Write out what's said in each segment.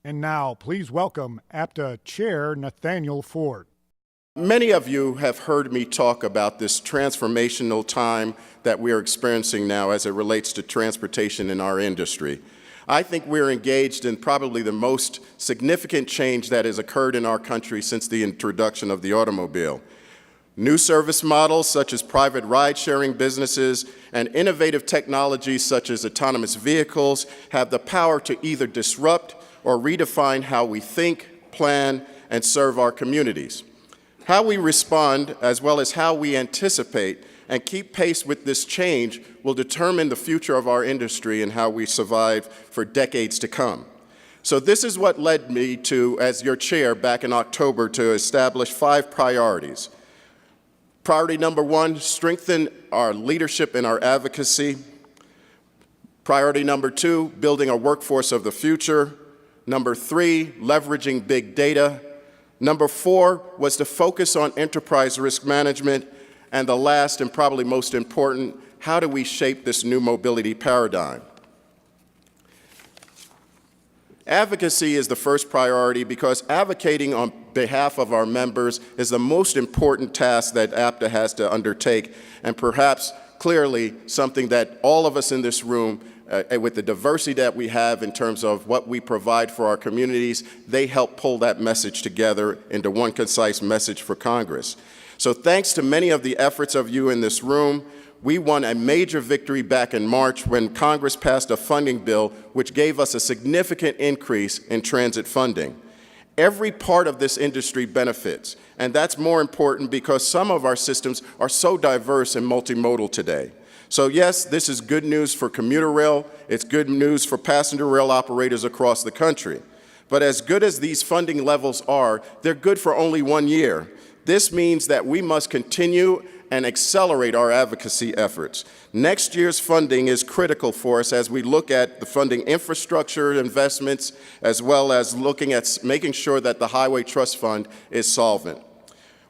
And now, please welcome APTA Chair Nathaniel Ford. Many of you have heard me talk about this transformational time that we are experiencing now as it relates to transportation in our industry. I think we're engaged in probably the most significant change that has occurred in our country since the introduction of the automobile. New service models such as private ride-sharing businesses and innovative technologies such as autonomous vehicles have the power to either disrupt or redefine how we think, plan, and serve our communities. How we respond, as well as how we anticipate and keep pace with this change, will determine the future of our industry and how we survive for decades to come. So this is what led me to, as your chair back in October, to establish 5 priorities. Priority number 1, strengthen our leadership and our advocacy. Priority number 2, building a workforce of the future. Number 3, leveraging big data. Number 4 was to focus on enterprise risk management. And the last and probably most important, how do we shape this new mobility paradigm? Advocacy is the first priority because advocating on behalf of our members is the most important task that APTA has to undertake, and perhaps clearly something that all of us in this room, with the diversity that we have in terms of what we provide for our communities, they help pull that message together into one concise message for Congress. So thanks to many of the efforts of you in this room, we won a major victory back in March when Congress passed a funding bill which gave us a significant increase in transit funding. Every part of this industry benefits, and that's more important because some of our systems are so diverse and multimodal today. So yes, this is good news for commuter rail, it's good news for passenger rail operators across the country. But as good as these funding levels are, they're good for only 1 year. This means that we must continue and accelerate our advocacy efforts. Next year's funding is critical for us as we look at the funding infrastructure investments, as well as looking at making sure that the Highway Trust Fund is solvent.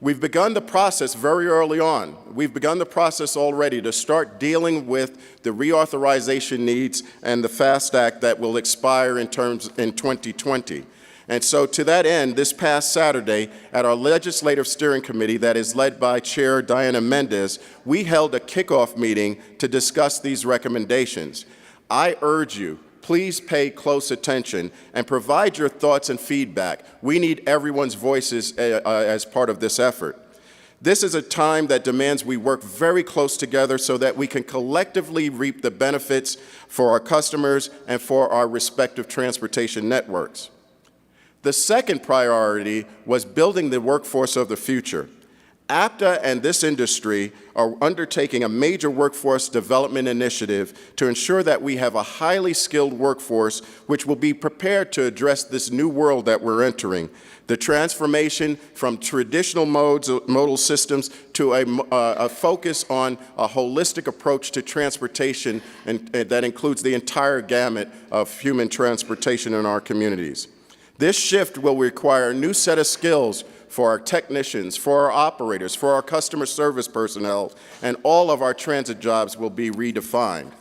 We've begun the process very early on. We've begun the process already to start dealing with the reauthorization needs and the FAST Act that will expire in 2020. And so to that end, this past Saturday at our Legislative Steering Committee that is led by Chair Diana Mendez, we held a kickoff meeting to discuss these recommendations. I urge you, please pay close attention and provide your thoughts and feedback. We need everyone's voices as part of this effort. This is a time that demands we work very close together so that we can collectively reap the benefits for our customers and for our respective transportation networks. The second priority was building the workforce of the future. APTA and this industry are undertaking a major workforce development initiative to ensure that we have a highly skilled workforce which will be prepared to address this new world that we're entering. The transformation from traditional modal systems to a focus on a holistic approach to transportation and that includes the entire gamut of human transportation in our communities. This shift will require a new set of skills for our technicians, for our operators, for our customer service personnel, and all of our transit jobs will be redefined.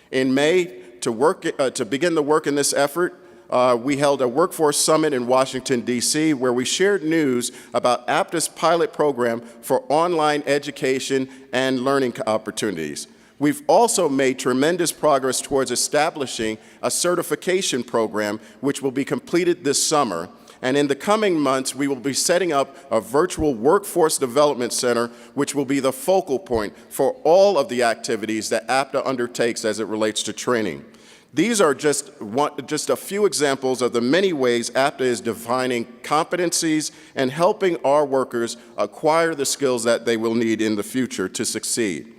In May, to begin the work in this effort, we held a workforce summit in Washington, D.C., where we shared news about APTA's pilot program for online education and learning opportunities. We've also made tremendous progress towards establishing a certification program which will be completed this summer. And in the coming months, we will be setting up a virtual workforce development center which will be the focal point for all of the activities that APTA undertakes as it relates to training. These are just a few examples of the many ways APTA is defining competencies and helping our workers acquire the skills that they will need in the future to succeed.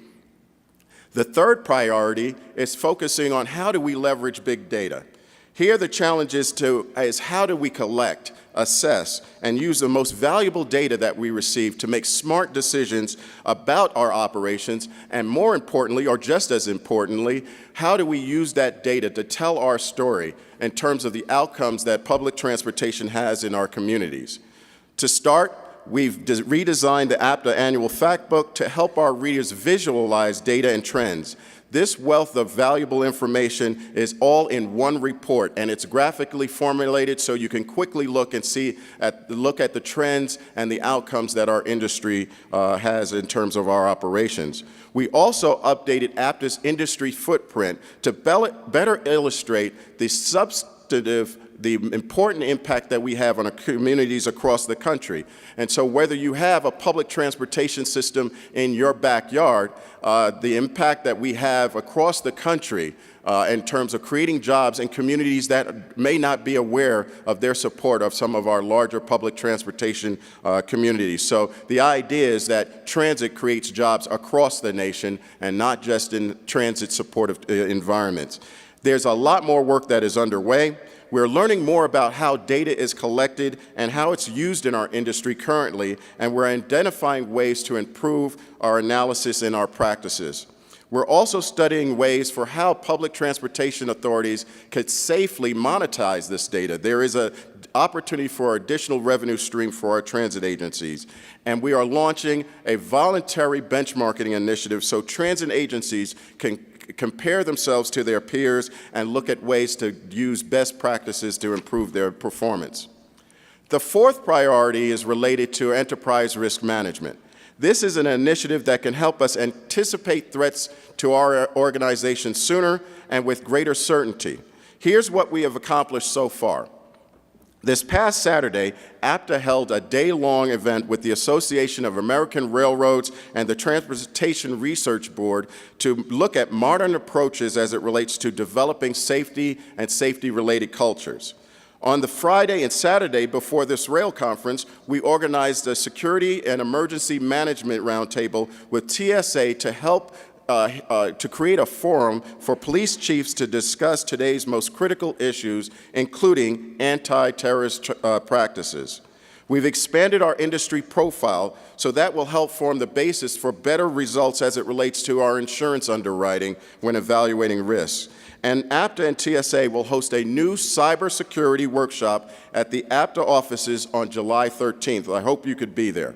The third priority is focusing on how do we leverage big data. Here the challenge is how do we collect, assess, and use the most valuable data that we receive to make smart decisions about our operations, and more importantly, or just as importantly, how do we use that data to tell our story in terms of the outcomes that public transportation has in our communities. To start, we've redesigned the APTA Annual Fact Book to help our readers visualize data and trends. This wealth of valuable information is all in one report, and it's graphically formulated so you can quickly look and look at the trends and the outcomes that our industry has in terms of our operations. We also updated APTA's industry footprint to better illustrate the important impact that we have on our communities across the country. And so whether you have a public transportation system in your backyard, the impact that we have across the country in terms of creating jobs in communities that may not be aware of their support of some of our larger public transportation communities. So the idea is that transit creates jobs across the nation and not just in transit supportive environments. There's a lot more work that is underway. We're learning more about how data is collected and how it's used in our industry currently, and we're identifying ways to improve our analysis and our practices. We're also studying ways for how public transportation authorities could safely monetize this data. There is an opportunity for additional revenue stream for our transit agencies. And we are launching a voluntary benchmarking initiative so transit agencies can compare themselves to their peers and look at ways to use best practices to improve their performance. The fourth priority is related to enterprise risk management. This is an initiative that can help us anticipate threats to our organization sooner and with greater certainty. Here's what we have accomplished so far. This past Saturday, APTA held a day-long event with the Association of American Railroads and the Transportation Research Board to look at modern approaches as it relates to developing safety and safety-related cultures. On the Friday and Saturday before this rail conference, we organized a security and emergency management roundtable with TSA to help to create a forum for police chiefs to discuss today's most critical issues, including anti-terrorist practices. We've expanded our industry profile, so that will help form the basis for better results as it relates to our insurance underwriting when evaluating risks. And APTA and TSA will host a new cybersecurity workshop at the APTA offices on July 13th. I hope you could be there.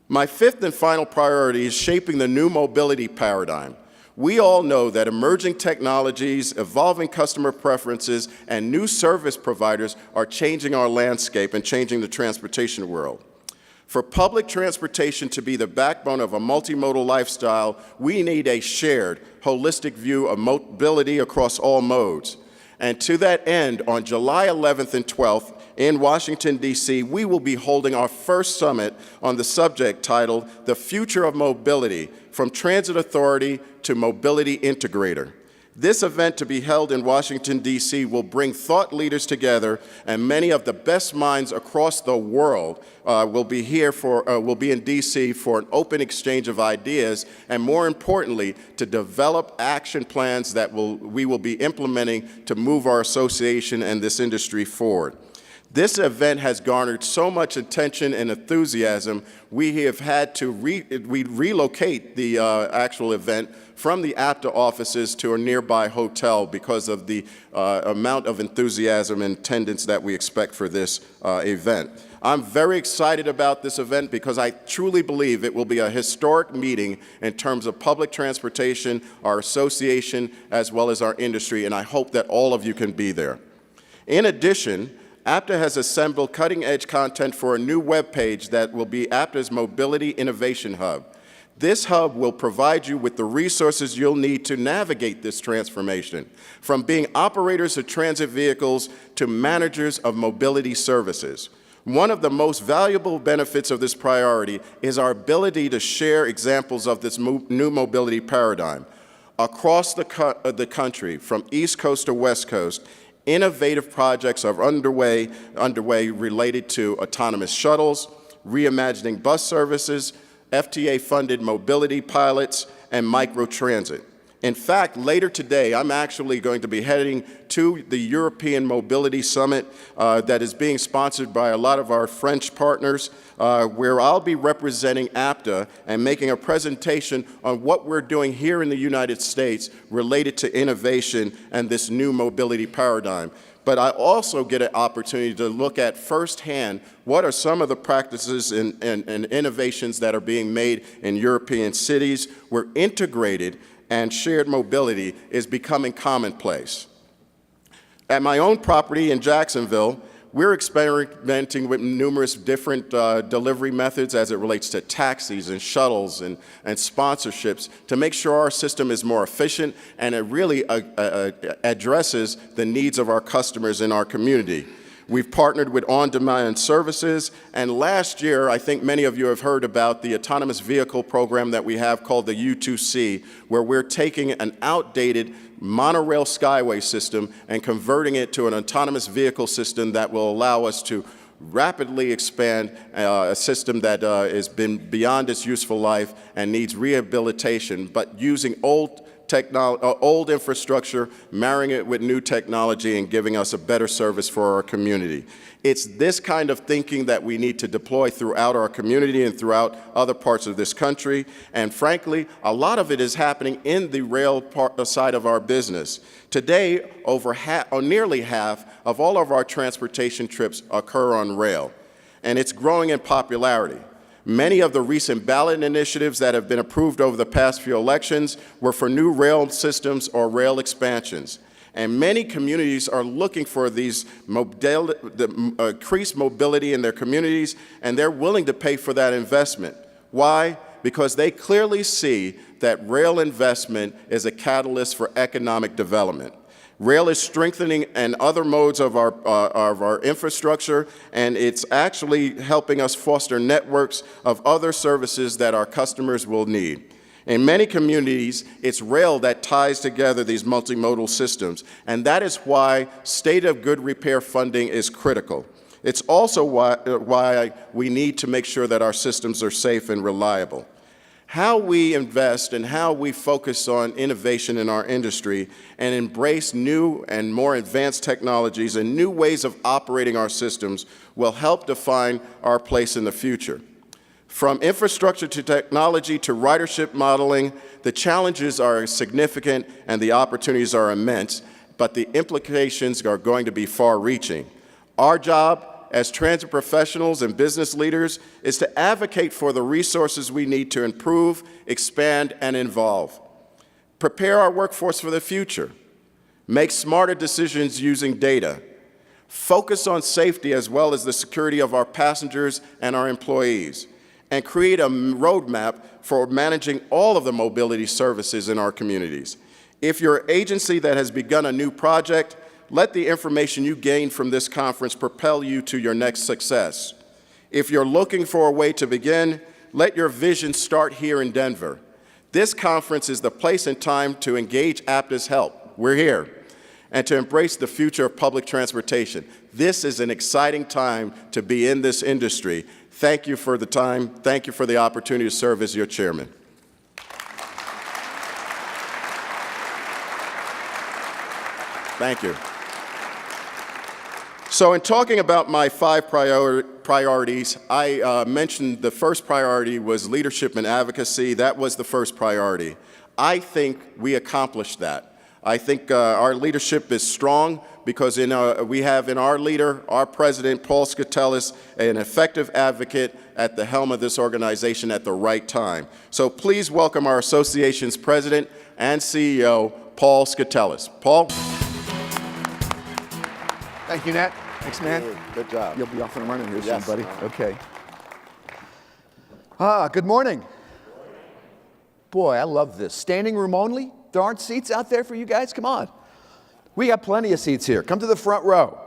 My fifth and final priority is shaping the new mobility paradigm. We all know that emerging technologies, evolving customer preferences, and new service providers are changing our landscape and changing the transportation world. For public transportation to be the backbone of a multimodal lifestyle, we need a shared, holistic view of mobility across all modes. And to that end, on July 11th and 12th, in Washington, D.C., we will be holding our first summit on the subject titled, The Future of Mobility, From Transit Authority to Mobility Integrator. This event, to be held in Washington, D.C., will bring thought leaders together, and many of the best minds across the world will be in D.C. for an open exchange of ideas, and more importantly, to develop action plans that we will be implementing to move our association and this industry forward. This event has garnered so much attention and enthusiasm, we have had to relocate the actual event from the APTA offices to a nearby hotel because of the amount of enthusiasm and attendance that we expect for this event. I'm very excited about this event because I truly believe it will be a historic meeting in terms of public transportation, our association, as well as our industry, and I hope that all of you can be there. In addition, APTA has assembled cutting-edge content for a new webpage that will be APTA's Mobility Innovation Hub. This hub will provide you with the resources you'll need to navigate this transformation, from being operators of transit vehicles to managers of mobility services. One of the most valuable benefits of this priority is our ability to share examples of this new mobility paradigm. Across the country, from East Coast to West Coast, innovative projects are underway related to autonomous shuttles, reimagining bus services, FTA-funded mobility pilots, and microtransit. In fact, later today, I'm actually going to be heading to the European Mobility Summit that is being sponsored by a lot of our French partners, where I'll be representing APTA and making a presentation on what we're doing here in the United States related to innovation and this new mobility paradigm. But I also get an opportunity to look at firsthand what are some of the practices and innovations that are being made in European cities. We're integrated and shared mobility is becoming commonplace. At my own property in Jacksonville, we're experimenting with numerous different delivery methods as it relates to taxis and shuttles and sponsorships to make sure our system is more efficient and it really addresses the needs of our customers in our community. We've partnered with on-demand services, and last year, I think many of you have heard about the autonomous vehicle program that we have called the U2C, where we're taking an outdated monorail skyway system and converting it to an autonomous vehicle system that will allow us to rapidly expand a system that has been beyond its useful life and needs rehabilitation, but using old infrastructure, marrying it with new technology and giving us a better service for our community. It's this kind of thinking that we need to deploy throughout our community and throughout other parts of this country. And frankly, a lot of it is happening in the rail side of our business. Today, nearly half of all of our transportation trips occur on rail, and it's growing in popularity. Many of the recent ballot initiatives that have been approved over the past few elections were for new rail systems or rail expansions. And many communities are looking for these increased mobility in their communities, and they're willing to pay for that investment. Why? Because they clearly see that rail investment is a catalyst for economic development. Rail is strengthening and other modes of our infrastructure, and it's actually helping us foster networks of other services that our customers will need. In many communities, it's rail that ties together these multimodal systems, and that is why state of good repair funding is critical. It's also why we need to make sure that our systems are safe and reliable. How we invest and how we focus on innovation in our industry and embrace new and more advanced technologies and new ways of operating our systems will help define our place in the future. From infrastructure to technology to ridership modeling, the challenges are significant and the opportunities are immense, but the implications are going to be far-reaching. Our job as transit professionals and business leaders is to advocate for the resources we need to improve, expand, and evolve. Prepare our workforce for the future. Make smarter decisions using data. Focus on safety as well as the security of our passengers and our employees. And create a roadmap for managing all of the mobility services in our communities. If you're an agency that has begun a new project, let the information you gain from this conference propel you to your next success. If you're looking for a way to begin, let your vision start here in Denver. This conference is the place and time to engage APTA's help. We're here. And to embrace the future of public transportation. This is an exciting time to be in this industry. Thank you for the time. Thank you for the opportunity to serve as your chairman. Thank you. So in talking about my 5 priorities, I mentioned the first priority was leadership and advocacy. That was the first priority. I think we accomplished that. I think our leadership is strong because we have in our leader, our president, Paul Skoutelas, an effective advocate at the helm of this organization at the right time. So please welcome our association's president and CEO, Paul Skoutelas. Paul. Thank you, Nat. Thanks, man. Good job. You'll be off and running here soon, Yes, buddy. Okay. Good morning. Boy, I love this. Standing room only? There aren't seats out there for you guys? Come on. We got plenty of seats here. Come to the front row.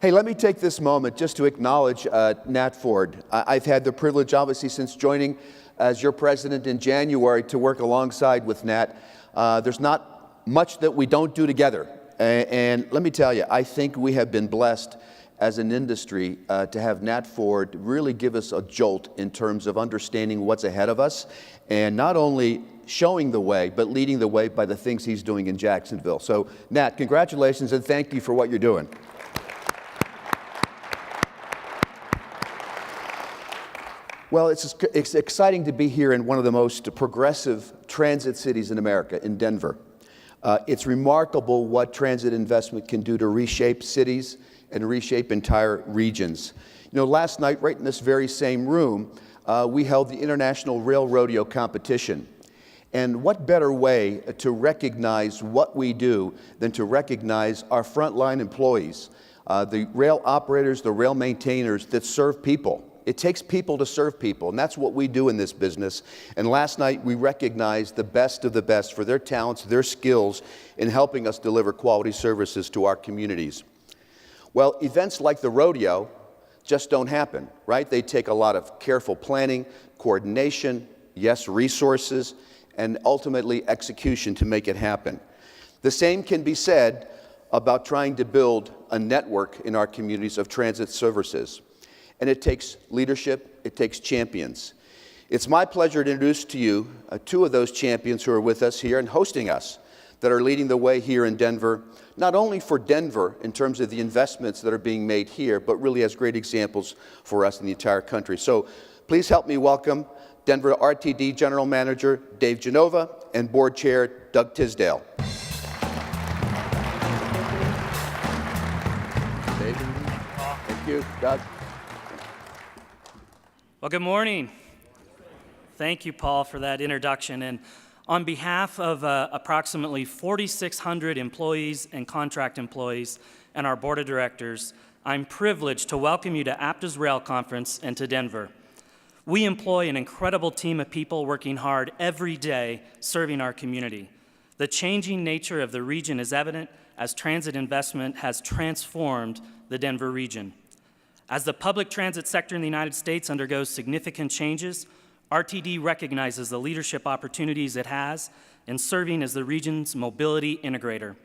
Hey, let me take this moment just to acknowledge Nat Ford. I've had the privilege, obviously, since joining as your president in January to work alongside with Nat. There's not much that we don't do together. And let me tell you, I think we have been blessed as an industry to have Nat Ford really give us a jolt in terms of understanding what's ahead of us and not only showing the way, but leading the way by the things he's doing in Jacksonville. So, Nat, congratulations and thank you for what you're doing. Well, it's exciting to be here in one of the most progressive transit cities in America, in Denver. It's remarkable what transit investment can do to reshape cities and reshape entire regions. You know, last night, right in this very same room, we held the International Rail Rodeo competition. And what better way to recognize what we do than to recognize our frontline employees, the rail operators, the rail maintainers that serve people. It takes people to serve people, and that's what we do in this business. And last night, we recognized the best of the best for their talents, their skills in helping us deliver quality services to our communities. Well, events like the rodeo just don't happen, right? They take a lot of careful planning, coordination, yes, resources, and ultimately execution to make it happen. The same can be said about trying to build a network in our communities of transit services. And it takes leadership, it takes champions. It's my pleasure to introduce to you two of those champions who are with us here and hosting us, that are leading the way here in Denver, not only for Denver in terms of the investments that are being made here, but really as great examples for us in the entire country. So please help me welcome Denver RTD General Manager Dave Genova and Board Chair Doug Tisdale. Dave, thank you, Doug. Well, good morning. Thank you, Paul, for that introduction. And on behalf of approximately 4,600 employees and contract employees and our board of directors, I'm privileged to welcome you to APTA's Rail Conference and to Denver. We employ an incredible team of people working hard every day serving our community. The changing nature of the region is evident as transit investment has transformed the Denver region. As the public transit sector in the United States undergoes significant changes, RTD recognizes the leadership opportunities it has in serving as the region's mobility integrator.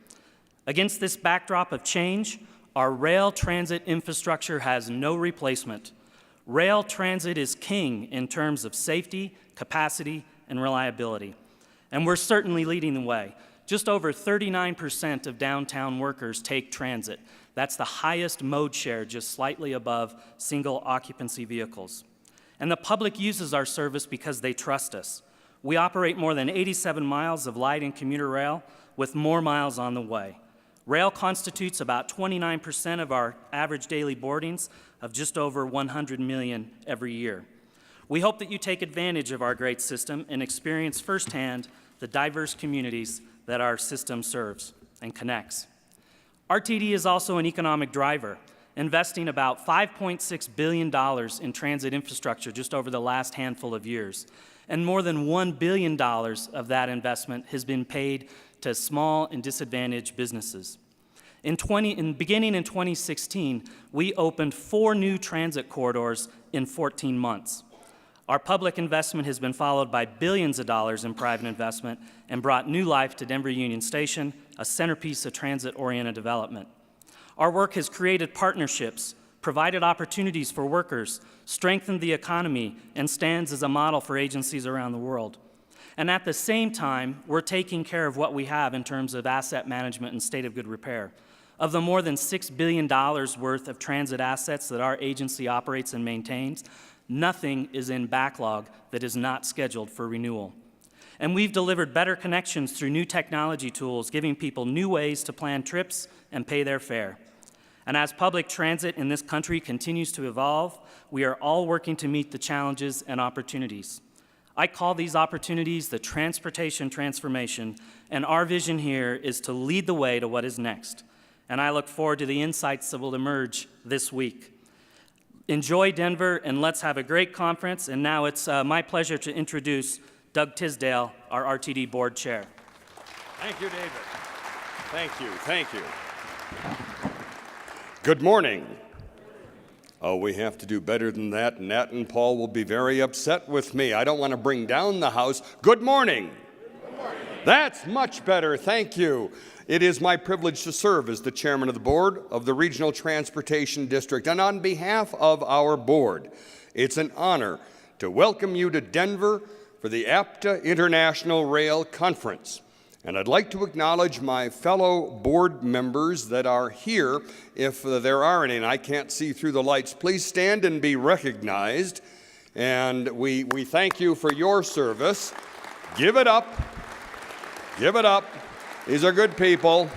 Against this backdrop of change, our rail transit infrastructure has no replacement. Rail transit is king in terms of safety, capacity, and reliability. And we're certainly leading the way. Just over 39% of downtown workers take transit. That's the highest mode share, just slightly above single occupancy vehicles. And the public uses our service because they trust us. We operate more than 87 miles of light and commuter rail with more miles on the way. Rail constitutes about 29% of our average daily boardings of just over 100 million every year. We hope that you take advantage of our great system and experience firsthand the diverse communities that our system serves and connects. RTD is also an economic driver, investing about $5.6 billion in transit infrastructure just over the last handful of years. And more than $1 billion of that investment has been paid to small and disadvantaged businesses. Beginning in 2016, we opened 4 new transit corridors in 14 months. Our public investment has been followed by billions of dollars in private investment and brought new life to Denver Union Station, a centerpiece of transit-oriented development. Our work has created partnerships, provided opportunities for workers, strengthened the economy, and stands as a model for agencies around the world. And at the same time, we're taking care of what we have in terms of asset management and state of good repair. Of the more than $6 billion worth of transit assets that our agency operates and maintains, nothing is in backlog that is not scheduled for renewal. And we've delivered better connections through new technology tools, giving people new ways to plan trips and pay their fare. And as public transit in this country continues to evolve, we are all working to meet the challenges and opportunities. I call these opportunities the transportation transformation, and our vision here is to lead the way to what is next. And I look forward to the insights that will emerge this week. Enjoy Denver, and let's have a great conference. And now it's my pleasure to introduce Doug Tisdale, our RTD Board Chair. Thank you, David. Thank you, thank you. Good morning. Oh, we have to do better than that. Nat and Paul will be very upset with me. I don't want to bring down the house. Good morning. Good morning. That's much better, thank you. It is my privilege to serve as the chairman of the board of the Regional Transportation District. And on behalf of our board, it's an honor to welcome you to Denver for the APTA International Rail Conference. And I'd like to acknowledge my fellow board members that are here, if there are any, and I can't see through the lights. Please stand and be recognized. And we thank you for your service. Give it up. Give it up. These are good people.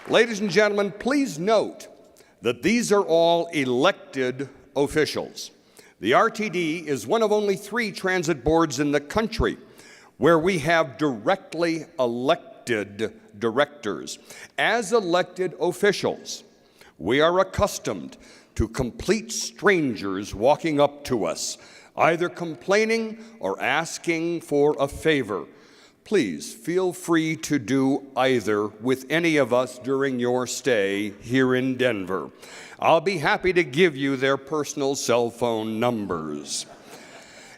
Ladies and gentlemen, please note that these are all elected officials. The RTD is one of only 3 transit boards in the country where we have directly elected directors. As elected officials, we are accustomed to complete strangers walking up to us, either complaining or asking for a favor. Please feel free to do either with any of us during your stay here in Denver. I'll be happy to give you their personal cell phone numbers.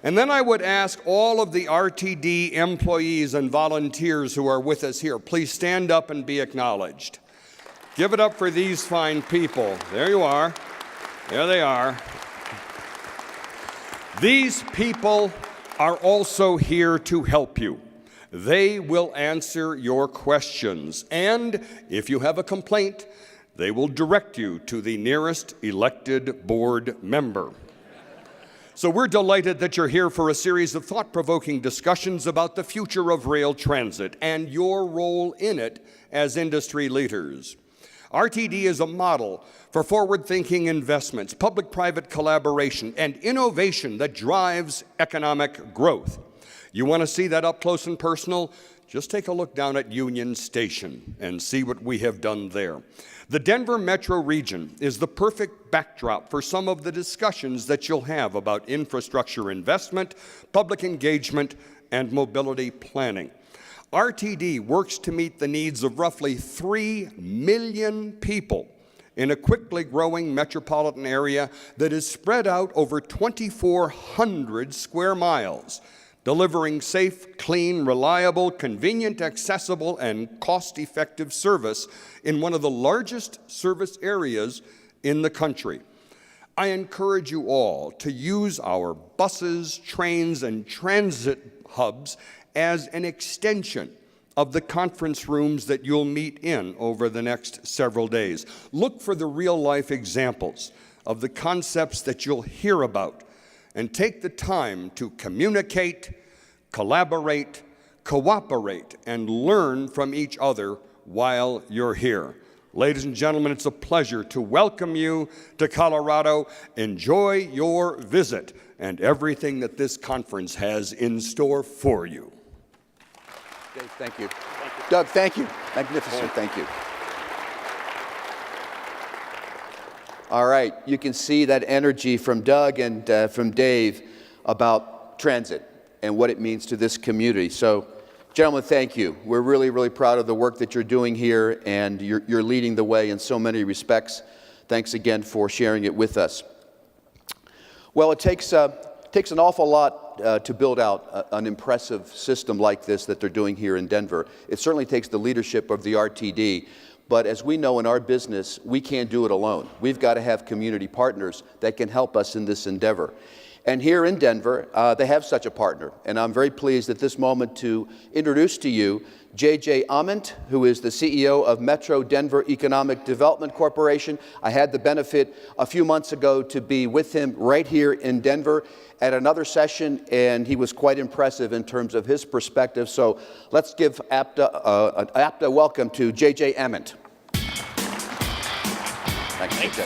And then I would ask all of the RTD employees and volunteers who are with us here, please stand up and be acknowledged. Give it up for these fine people. There you are. There they are. These people are also here to help you. They will answer your questions, and if you have a complaint, they will direct you to the nearest elected board member. So we're delighted that you're here for a series of thought-provoking discussions about the future of rail transit and your role in it as industry leaders. RTD is a model for forward-thinking investments, public-private collaboration, and innovation that drives economic growth. You want to see that up close and personal? Just take a look down at Union Station and see what we have done there. The Denver metro region is the perfect backdrop for some of the discussions that you'll have about infrastructure investment, public engagement, and mobility planning. RTD works to meet the needs of roughly 3 million people in a quickly growing metropolitan area that is spread out over 2,400 square miles, delivering safe, clean, reliable, convenient, accessible, and cost-effective service in one of the largest service areas in the country. I encourage you all to use our buses, trains, and transit hubs as an extension of the conference rooms that you'll meet in over the next several days. Look for the real-life examples of the concepts that you'll hear about, and take the time to communicate, collaborate, cooperate, and learn from each other while you're here. Ladies and gentlemen, it's a pleasure to welcome you to Colorado. Enjoy your visit and everything that this conference has in store for you. Dave, thank you. Doug, thank you. Magnificent, thank you. All right, you can see that energy from Doug and from Dave about transit and what it means to this community. So, gentlemen, thank you. We're really, really proud of the work that you're doing here, and you're leading the way in so many respects. Thanks again for sharing it with us. Well, it takes an awful lot to build out an impressive system like this that they're doing here in Denver. It certainly takes the leadership of the RTD. But as we know in our business, we can't do it alone. We've got to have community partners that can help us in this endeavor. And here in Denver, they have such a partner. And I'm very pleased at this moment to introduce to you J.J. Ament, who is the CEO of Metro Denver Economic Development Corporation. I had the benefit a few months ago to be with him right here in Denver at another session, and he was quite impressive in terms of his perspective. So let's give APTA an APTA welcome to J.J. Ament. Thank you.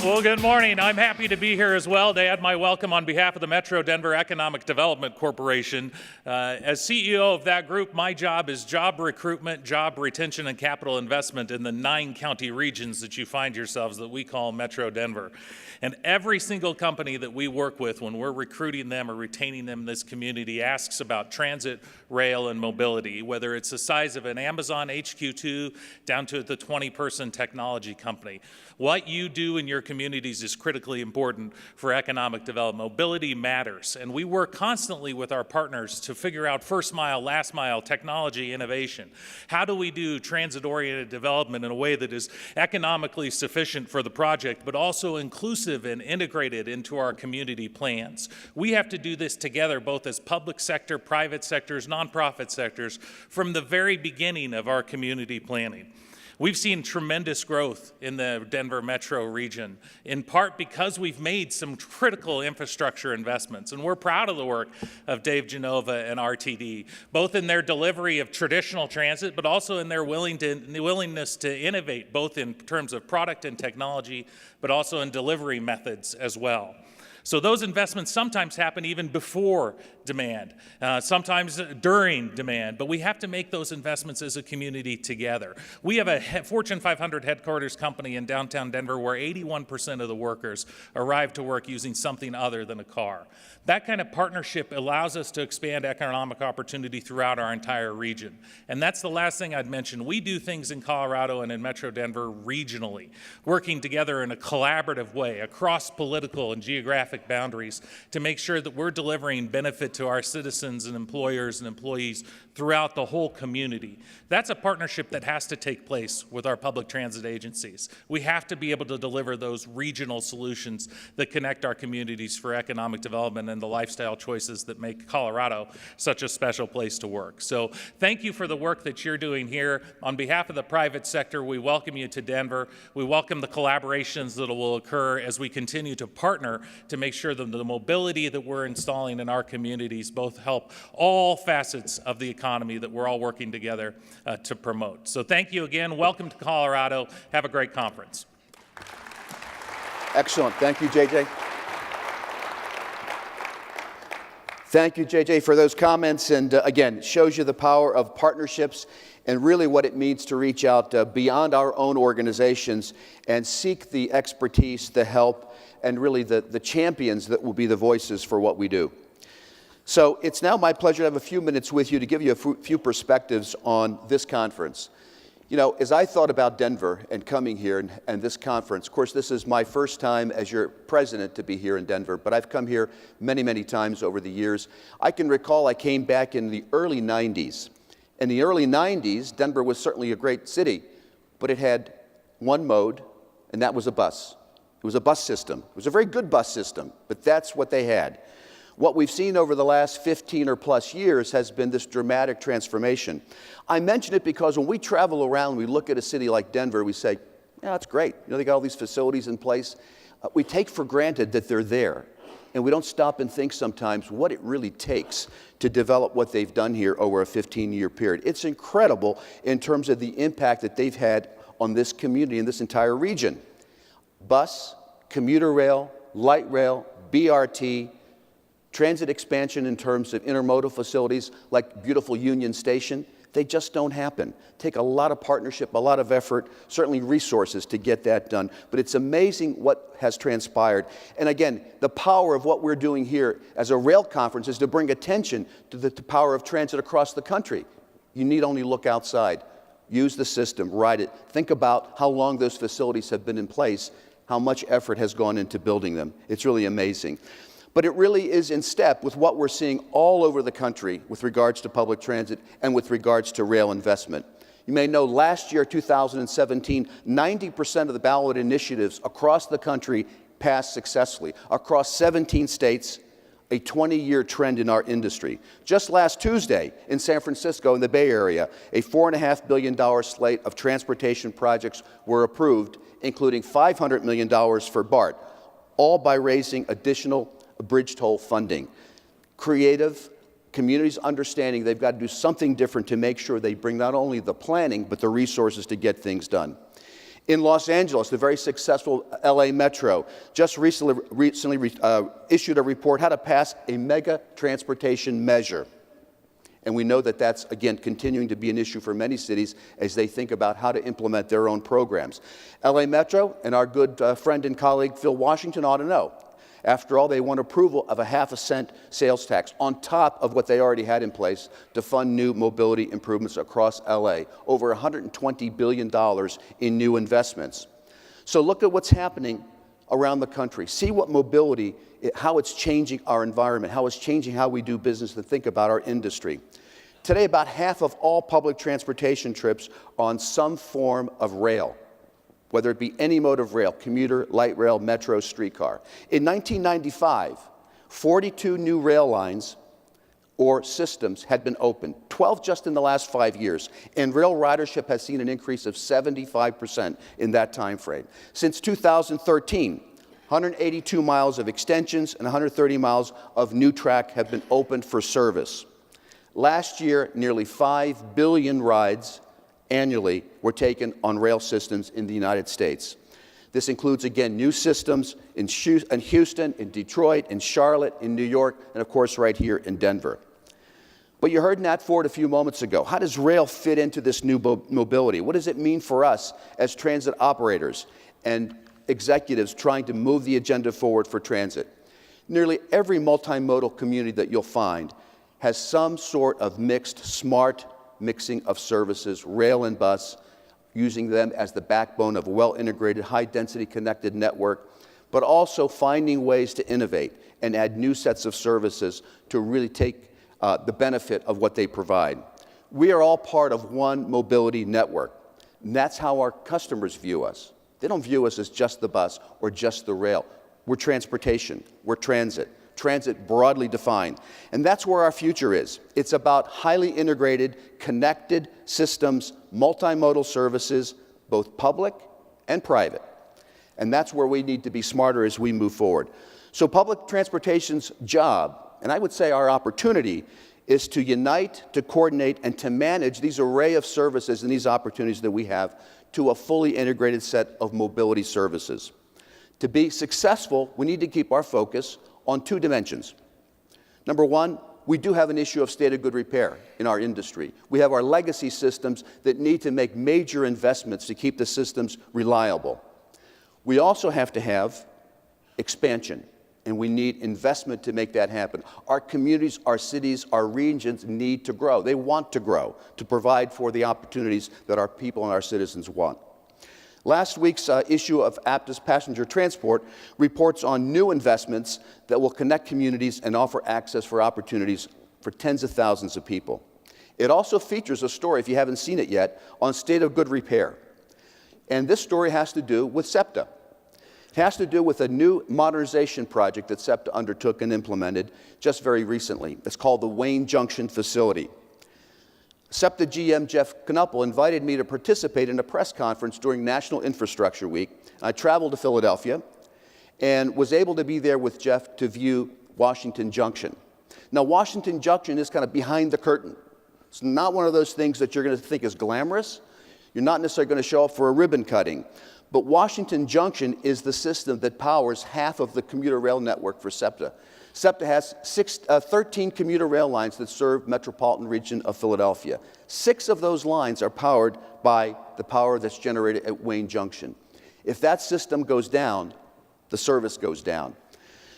Well, good morning. I'm happy to be here as well to add my welcome on behalf of the Metro Denver Economic Development Corporation. As CEO of that group, my job is job recruitment, job retention, and capital investment in the 9 county regions that you find yourselves that we call Metro Denver. And every single company that we work with when we're recruiting them or retaining them in this community asks about transit, rail, and mobility, whether it's the size of an Amazon HQ2 down to the 20-person technology company. What you do in your communities is critically important for economic development. Mobility matters, and we work constantly with our partners to figure out first mile, last mile, technology, innovation. How do we do transit-oriented development in a way that is economically sufficient for the project, but also inclusive and integrated into our community plans? We have to do this together, both as public sector, private sectors, nonprofit sectors, from the very beginning of our community planning. We've seen tremendous growth in the Denver metro region, in part because we've made some critical infrastructure investments, and we're proud of the work of Dave Genova and RTD, both in their delivery of traditional transit, but also in their willingness to innovate, both in terms of product and technology, but also in delivery methods as well. So those investments sometimes happen even before demand, sometimes during demand, but we have to make those investments as a community together. We have a Fortune 500 headquarters company in downtown Denver where 81% of the workers arrive to work using something other than a car. That kind of partnership allows us to expand economic opportunity throughout our entire region. And that's the last thing I'd mention. We do things in Colorado and in Metro Denver regionally, working together in a collaborative way across political and geographic boundaries to make sure that we're delivering benefit to our citizens and employers and employees throughout the whole community. That's a partnership that has to take place with our public transit agencies. We have to be able to deliver those regional solutions that connect our communities for economic development and the lifestyle choices that make Colorado such a special place to work. So thank you for the work that you're doing here. On behalf of the private sector, we welcome you to Denver. We welcome the collaborations that will occur as we continue to partner to make sure that the mobility that we're installing in our communities both help all facets of the economy that we're all working together to promote. So thank you again. Welcome to Colorado. Have a great conference. Excellent. Thank you, JJ. Thank you, JJ, for those comments. And again, shows you the power of partnerships and really what it means to reach out beyond our own organizations and seek the expertise, the help, and really the champions that will be the voices for what we do. So it's now my pleasure to have a few minutes with you to give you a few perspectives on this conference. You know, as I thought about Denver and coming here and this conference, of course, this is my first time as your president to be here in Denver, but I've come here many, many times over the years. I can recall I came back in the early 90s. In the early 90s, Denver was certainly a great city, but it had one mode, and that was a bus. It was a bus system. It was a very good bus system, but that's what they had. What we've seen over the last 15 or plus years has been this dramatic transformation. I mention it because when we travel around, we look at a city like Denver, we say, yeah, that's great. You know, they got all these facilities in place. We take for granted that they're there. And we don't stop and think sometimes what it really takes to develop what they've done here over a 15-year period. It's incredible in terms of the impact that they've had on this community and this entire region. Bus, commuter rail, light rail, BRT, transit expansion in terms of intermodal facilities like beautiful Union Station, they just don't happen. Take a lot of partnership, a lot of effort, certainly resources to get that done. But it's amazing what has transpired. And again, the power of what we're doing here as a rail conference is to bring attention to the power of transit across the country. You need only look outside. Use the system, ride it. Think about how long those facilities have been in place, how much effort has gone into building them. It's really amazing. But it really is in step with what we're seeing all over the country with regards to public transit and with regards to rail investment. You may know last year, 2017, 90% of the ballot initiatives across the country passed successfully. Across 17 states, a 20-year trend in our industry. Just last Tuesday in San Francisco in the Bay Area, a $4.5 billion slate of transportation projects were approved, including $500 million for BART, all by raising additional bridge toll funding. Creative, communities understanding they've got to do something different to make sure they bring not only the planning, but the resources to get things done. In Los Angeles, the very successful LA Metro just recently issued a report how to pass a mega transportation measure. And we know that that's, again, continuing to be an issue for many cities as they think about how to implement their own programs. LA Metro and our good friend and colleague Phil Washington ought to know. After all, they want approval of a half-a-cent sales tax on top of what they already had in place to fund new mobility improvements across LA, over $120 billion in new investments. So look at what's happening around the country. See what mobility, how it's changing our environment, how it's changing how we do business and think about our industry. Today, about half of all public transportation trips are on some form of rail, whether it be any mode of rail, commuter, light rail, metro, streetcar. In 1995, 42 new rail lines or systems had been opened, 12 just in the last 5 years, and rail ridership has seen an increase of 75% in that time frame. Since 2013, 182 miles of extensions and 130 miles of new track have been opened for service. Last year, nearly 5 billion rides annually were taken on rail systems in the United States. This includes, again, new systems in Houston, in Detroit, in Charlotte, in New York, and of course right here in Denver. But you heard Nat Ford a few moments ago. How does rail fit into this new mobility? What does it mean for us as transit operators and executives trying to move the agenda forward for transit? Nearly every multimodal community that you'll find has some sort of mixed, smart mixing of services, rail and bus, using them as the backbone of a well-integrated, high-density connected network, but also finding ways to innovate and add new sets of services to really take the benefit of what they provide. We are all part of one mobility network, and that's how our customers view us. They don't view us as just the bus or just the rail. We're transportation, we're transit broadly defined. And that's where our future is. It's about highly integrated, connected systems, multimodal services, both public and private. And that's where we need to be smarter as we move forward. So public transportation's job, and I would say our opportunity, is to unite, to coordinate, and to manage these array of services and these opportunities that we have to a fully integrated set of mobility services. To be successful, we need to keep our focus on two dimensions. Number one, we do have an issue of state of good repair in our industry. We have our legacy systems that need to make major investments to keep the systems reliable. We also have to have expansion, and we need investment to make that happen. Our communities, our cities, our regions need to grow. They want to grow to provide for the opportunities that our people and our citizens want. Last week's issue of APTA's Passenger Transport reports on new investments that will connect communities and offer access for opportunities for tens of thousands of people. It also features a story, if you haven't seen it yet, on state of good repair. And this story has to do with SEPTA. It has to do with a new modernization project that SEPTA undertook and implemented just very recently. It's called the Wayne Junction Facility. SEPTA GM Jeff Knuppel invited me to participate in a press conference during National Infrastructure Week. I traveled to Philadelphia and was able to be there with Jeff to view Washington Junction. Now, Washington Junction is kind of behind the curtain. It's not one of those things that you're going to think is glamorous. You're not necessarily going to show up for a ribbon cutting. But Washington Junction is the system that powers half of the commuter rail network for SEPTA. SEPTA has 13 commuter rail lines that serve metropolitan region of Philadelphia. 6 of those lines are powered by the power that's generated at Wayne Junction. If that system goes down, the service goes down.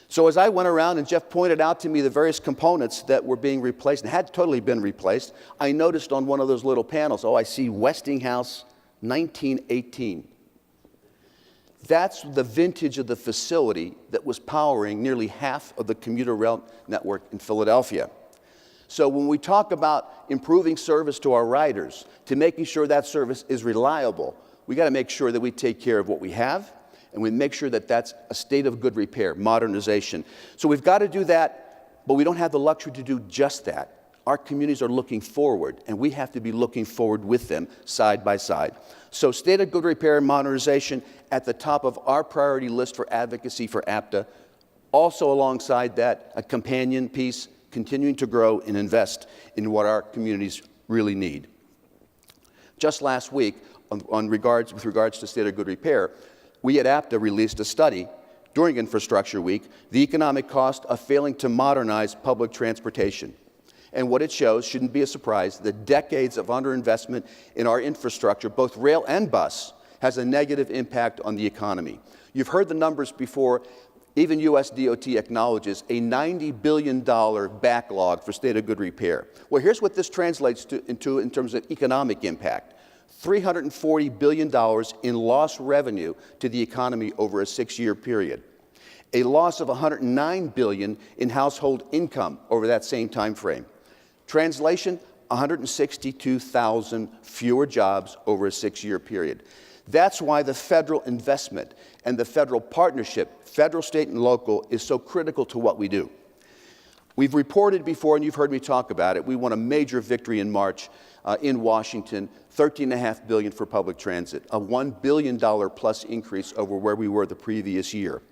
So as I went around and Jeff pointed out to me the various components that were being replaced and had totally been replaced, I noticed on one of those little panels, I see Westinghouse 1918. That's the vintage of the facility that was powering nearly half of the commuter rail network in Philadelphia. So when we talk about improving service to our riders, to making sure that service is reliable, we got to make sure that we take care of what we have, and we make sure that that's a state of good repair, modernization. So we've got to do that, but we don't have the luxury to do just that. Our communities are looking forward, and we have to be looking forward with them side by side. So state of good repair and modernization at the top of our priority list for advocacy for APTA. Also alongside that, a companion piece, continuing to grow and invest in what our communities really need. Just last week, with regards to state of good repair, we at APTA released a study during Infrastructure Week, the economic cost of failing to modernize public transportation. And what it shows, shouldn't be a surprise, that decades of underinvestment in our infrastructure, both rail and bus, has a negative impact on the economy. You've heard the numbers before. Even US DOT acknowledges a $90 billion backlog for state of good repair. Well, here's what this translates into in terms of economic impact. $340 billion in lost revenue to the economy over a 6-year period. A loss of $109 billion in household income over that same time frame. Translation, 162,000 fewer jobs over a 6-year period. That's why the federal investment and the federal partnership, federal, state, and local, is so critical to what we do. We've reported before, and you've heard me talk about it, we won a major victory in March in Washington, $13.5 billion for public transit, a $1 billion plus increase over where we were the previous year.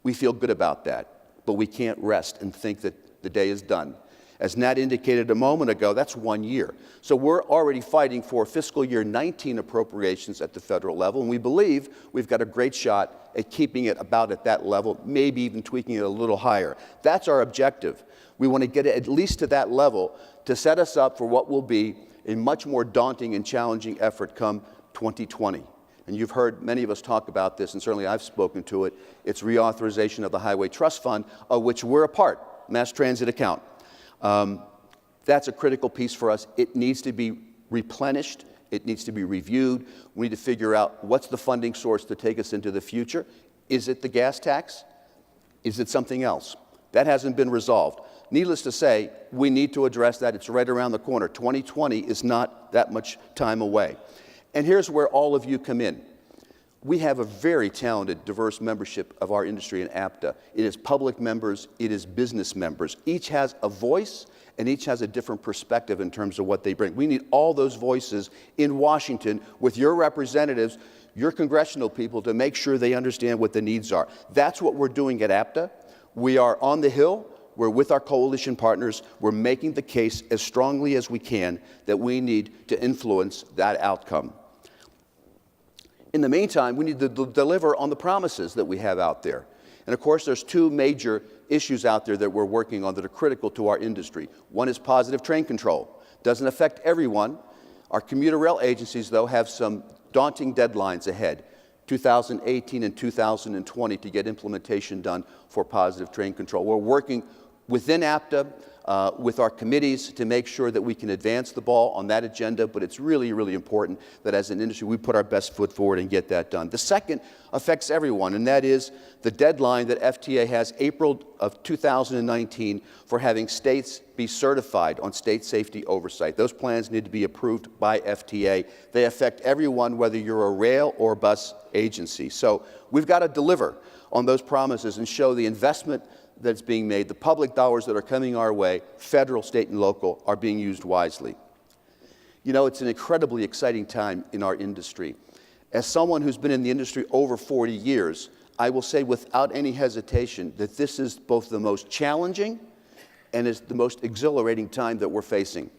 We feel good about that, but we can't rest and think that the day is done. As Nat indicated a moment ago, that's 1 year. So we're already fighting for fiscal year 19 appropriations at the federal level, and we believe we've got a great shot at keeping it about at that level, maybe even tweaking it a little higher. That's our objective. We want to get it at least to that level to set us up for what will be a much more daunting and challenging effort come 2020. And you've heard many of us talk about this, and certainly I've spoken to it. It's reauthorization of the Highway Trust Fund, of which we're a part, mass transit account. That's a critical piece for us. It needs to be replenished. It needs to be reviewed. We need to figure out what's the funding source to take us into the future. Is it the gas tax? Is it something else? That hasn't been resolved. Needless to say, we need to address that. It's right around the corner. 2020 is not that much time away. And here's where all of you come in. We have a very talented, diverse membership of our industry in APTA. It is public members, it is business members. Each has a voice, and each has a different perspective in terms of what they bring. We need all those voices in Washington with your representatives, your congressional people, to make sure they understand what the needs are. That's what we're doing at APTA. We are on the Hill. We're with our coalition partners. We're making the case as strongly as we can that we need to influence that outcome. In the meantime, we need to deliver on the promises that we have out there. And of course, there's two major issues out there that we're working on that are critical to our industry. One is positive train control. Doesn't affect everyone. Our commuter rail agencies, though, have some daunting deadlines ahead, 2018 and 2020, to get implementation done for positive train control. We're working within APTA, with our committees, to make sure that we can advance the ball on that agenda, but it's really, really important that as an industry we put our best foot forward and get that done. The second affects everyone, and that is the deadline that FTA has, April of 2019, for having states be certified on state safety oversight. Those plans need to be approved by FTA. They affect everyone, whether you're a rail or bus agency. So we've got to deliver on those promises and show the investment that's being made, the public dollars that are coming our way, federal, state, and local, are being used wisely. You know, it's an incredibly exciting time in our industry. As someone who's been in the industry over 40 years, I will say without any hesitation that this is both the most challenging and is the most exhilarating time that we're facing.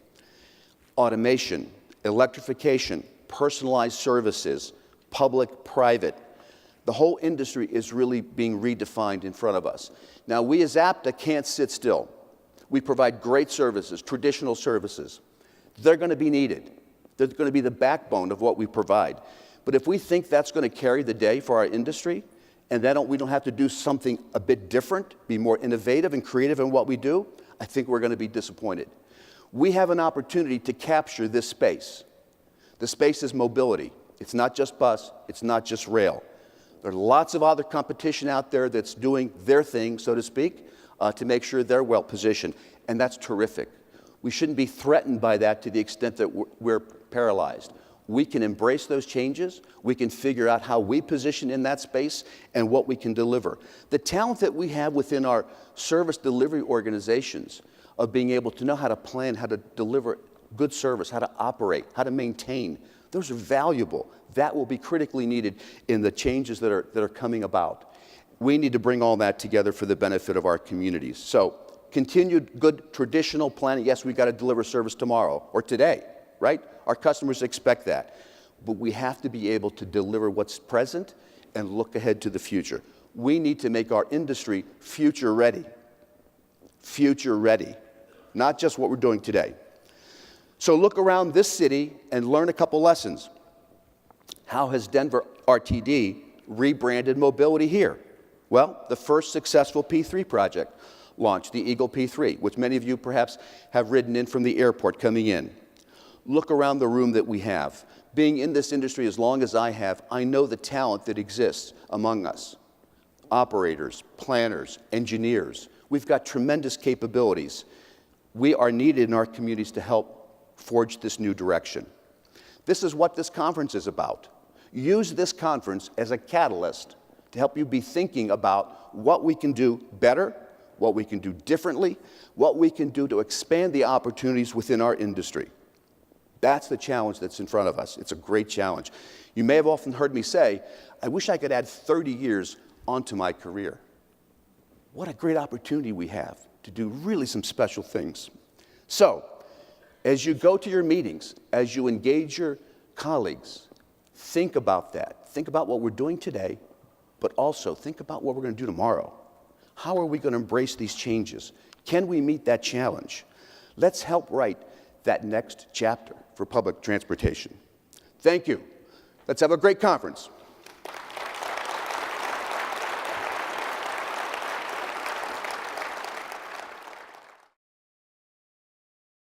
Automation, electrification, personalized services, public-private, the whole industry is really being redefined in front of us. Now, we as APTA can't sit still. We provide great services, traditional services. They're going to be needed. They're going to be the backbone of what we provide. But if we think that's going to carry the day for our industry, and we don't have to do something a bit different, be more innovative and creative in what we do, I think we're going to be disappointed. We have an opportunity to capture this space. The space is mobility. It's not just bus. It's not just rail. There's lots of other competition out there that's doing their thing, so to speak, to make sure they're well positioned, and that's terrific. We shouldn't be threatened by that to the extent that we're paralyzed. We can embrace those changes. We can figure out how we position in that space and what we can deliver. The talent that we have within our service delivery organizations of being able to know how to plan, how to deliver good service, how to operate, how to maintain, those are valuable. That will be critically needed in the changes that are coming about. We need to bring all that together for the benefit of our communities. So, continued good traditional planning. Yes, we've got to deliver service tomorrow or today, right? Our customers expect that. But we have to be able to deliver what's present and look ahead to the future. We need to make our industry future ready. Future ready. Not just what we're doing today. So look around this city and learn a couple lessons. How has Denver RTD rebranded mobility here? Well, the first successful P3 project launched, the Eagle P3, which many of you perhaps have ridden in from the airport coming in. Look around the room that we have. Being in this industry as long as I have, I know the talent that exists among us. Operators, planners, engineers. We've got tremendous capabilities. We are needed in our communities to help forge this new direction. This is what this conference is about. Use this conference as a catalyst to help you be thinking about what we can do better, what we can do differently, what we can do to expand the opportunities within our industry. That's the challenge that's in front of us. It's a great challenge. You may have often heard me say, I wish I could add 30 years onto my career. What a great opportunity we have to do really some special things. So, as you go to your meetings, as you engage your colleagues, think about that. Think about what we're doing today, but also think about what we're going to do tomorrow. How are we going to embrace these changes? Can we meet that challenge? Let's help write that next chapter for public transportation. Thank you. Let's have a great conference.